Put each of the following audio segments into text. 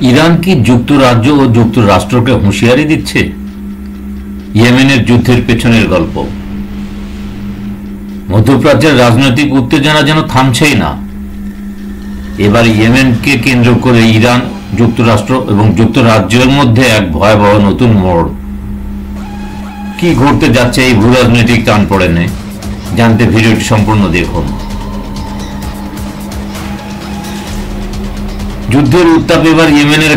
Iran কি যুক্তরাজ্য ও যুক্তরাষ্ট্রকে হুঁশিয়ারি দিচ্ছে? ইয়েমেনের যুদ্ধের পেছনের গল্প। মধ্যপ্রাচ্যের রাজনৈতিক উত্তেজনা যেন থামছেই না। এবার ইয়েমেনকে কেন্দ্র করে ইরান, যুক্তরাষ্ট্র এবং যুক্তরাজ্যের মধ্যে এক ভয়াবহ নতুন মোড়। কি ঘটতে যাচ্ছে এই ভূরাজনৈতিক টানাপোড়েনে জানতে ভিডিওটি সম্পূর্ণ দেখুন। যুদ্ধের উত্তাপ এবার ইয়েমেনের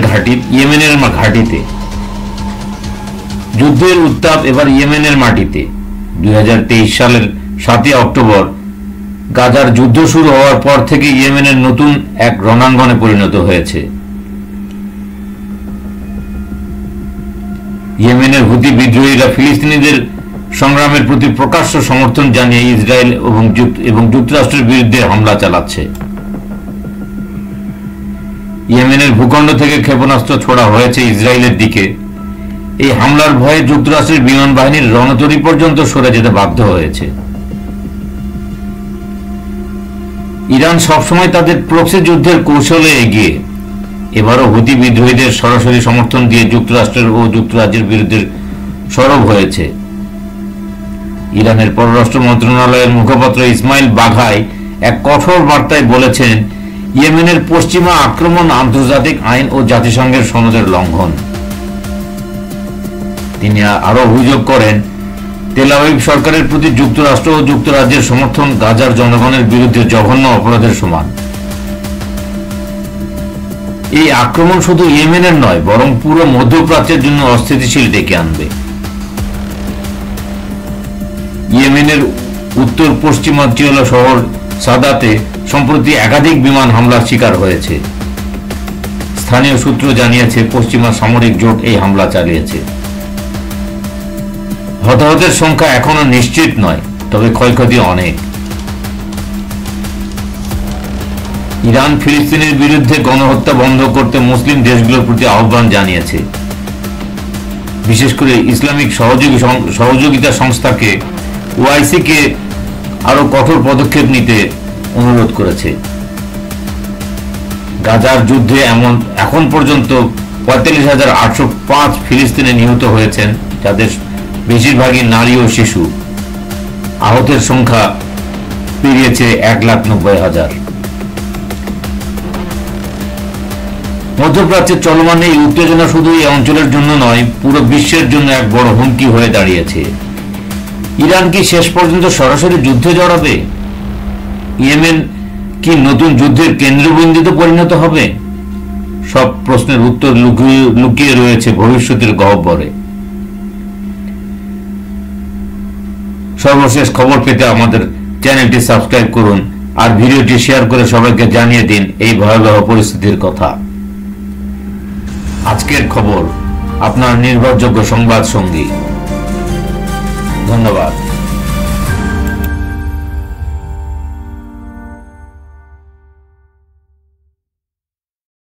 ঘাঁটিতে। যুদ্ধের উত্তাপ এবার ইয়েমেনের মাটিতে। 2023 সালের 7 অক্টোবর গাজার যুদ্ধ শুরু হওয়ার পর থেকে ইয়েমেনের নতুন এক রণাঙ্গনে পরিণত হয়েছে। ইয়েমেনের হুতি বিদ্রোহীরা ফিলিস্তিনিদের সংগ্রামের প্রতি প্রকাশ্য সমর্থন জানিয়ে ইসরায়েল এবং যুক্তরাষ্ট্রের বিরুদ্ধে হামলা চালাচ্ছে। ইয়েমেনের ভূখণ্ড থেকে ক্ষেপণাস্ত্র ছোড়া হয়েছে ইসরায়েলের দিকে। এই হামলার ভয়ে যুক্তরাষ্ট্রের বিমান বাহিনীর রণতরী পর্যন্ত সরে যেতে বাধ্য হয়েছে। ইরান সবসময় তাদের প্রক্সি যুদ্ধের কৌশলে এগিয়ে। এবারও হুতি বিদ্রোহীদের সরাসরি সমর্থন দিয়ে যুক্তরাষ্ট্রের ও যুক্তরাজ্যের বিরুদ্ধে সরব হয়েছে। ইরানের পররাষ্ট্র মন্ত্রণালয়ের মুখপাত্র ইসমাইল বাঘাই এক কঠোর বার্তায় বলেছেন, ইয়েমেনের পশ্চিমা আক্রমণ আন্তর্জাতিক আইন ও জাতিসংঘের সনদের লঙ্ঘন। তিনি আরো অভিযোগ করেন, তেল আবিব সরকারের প্রতি যুক্তরাষ্ট্র ও যুক্তরাজ্যের সমর্থন গাজার জনগণের বিরুদ্ধে জঘন্য অপরাধের সমান। এই আক্রমণ শুধু ইয়েমেনের নয়, বরং পুরো মধ্যপ্রাচ্যের জন্য অস্থিতিশীল ডেকে আনবে। ইয়েমেনের উত্তর পশ্চিমাঞ্চল শহর সাদাতে সম্প্রতি একাধিক বিমান হামলার শিকার হয়েছে। স্থানীয় সূত্র জানিয়েছে, পশ্চিমা সামরিক জোট এই হামলা চালিয়েছে। হতাহতের সংখ্যা এখনো নিশ্চিত নয়, তবে ক্ষয়ক্ষতি অনেক। ইরান ফিলিস্তিনের বিরুদ্ধে গণহত্যা বন্ধ করতে মুসলিম দেশগুলোর প্রতি আহ্বান জানিয়েছে। বিশেষ করে ইসলামিক সহযোগিতা সংস্থাকে ওআইসিকে আরো কঠোর পদক্ষেপ নিতে অনুরোধ করেছে। গাজার যুদ্ধে এখন পর্যন্ত 45,805 ফিলিস্তিনে নিহত হয়েছেন, যাদের বেশিরভাগই নারী ও শিশু। আহতের সংখ্যা পেরিয়েছে 1,90,000। মধ্যপ্রাচ্যে চলমান এই উত্তেজনা শুধু এই অঞ্চলের জন্য নয়, পুরো বিশ্বের জন্য এক বড় হুমকি হয়ে দাঁড়িয়েছে। ইরান কি শেষ পর্যন্ত সরাসরি যুদ্ধে জড়াবে? ইয়েমেন কি নতুন যুদ্ধের কেন্দ্রবিন্দুতে পরিণত হবে? সব প্রশ্নের উত্তর লুকিয়ে রয়েছে ভবিষ্যতের গহ্বরে। সর্বশেষ খবর পেতে আমাদের চ্যানেলটি সাবস্ক্রাইব করুন আর ভিডিওটি শেয়ার করে সবাইকে জানিয়ে দিন এই ভয়াবহ পরিস্থিতির কথা। আজকের খবর আপনার নির্ভরযোগ্য সংবাদ সঙ্গী। ধন্যবাদ।